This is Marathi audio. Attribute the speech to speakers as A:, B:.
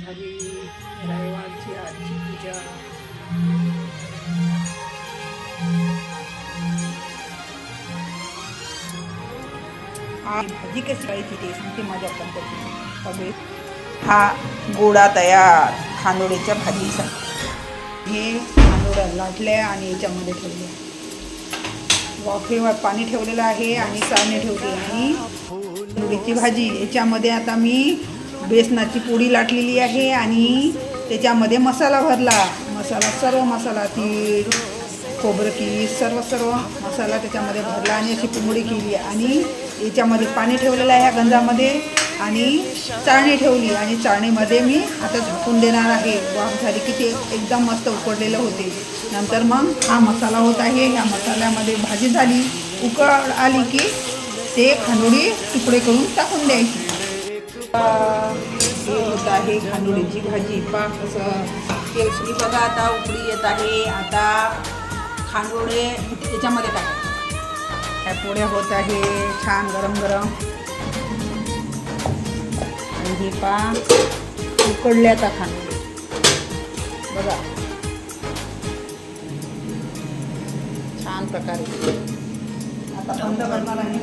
A: झाली. रविवारची आजची पूजा. भाजी कशी करायची ते सांगते माझ्या पद्धतीने. हा गोडा तयार खानोड्याच्या भाजीसाठी. हे खानोड्या लाटल्या आणि याच्यामध्ये ठेवल्या. वाफेवर पाणी ठेवलेलं आहे आणि चाळणी ठेवली आणि खानोड्याची भाजी. याच्यामध्ये आता मी बेसनाची पोळी लाटलेली आहे आणि त्याच्यामध्ये मसाला भरला. सर्व मसाला तीळ खोबरं कीस सर्व मसाला त्याच्यामध्ये भरला आणि अशी पुंगडी केली आणि याच्यामध्ये पाणी ठेवलेलं आहे ह्या गंजामध्ये आणि चाळणी ठेवली आणि चाळणीमध्ये मी आता झाकून देणार आहे. वाफ झाली की ते एकदम मस्त उकडलेलं होते. नंतर मग हा मसाला होत आहे. ह्या मसाल्यामध्ये भाजी झाली. उकळ आली की ते खानोडी तुकडे करून टाकून द्यायची. हे होत आहे खानोडीची भाजी. पाक असं केसरी बघा आता उकळी येत आहे. आता खांडोळे याच्यामध्ये टाकायचे. ह्या पोळ्या होत आहे छान गरम गरम आणि हे पाक उकडले आता खांडोळे बघा छान प्रकारे. आता बंद करणार आहे.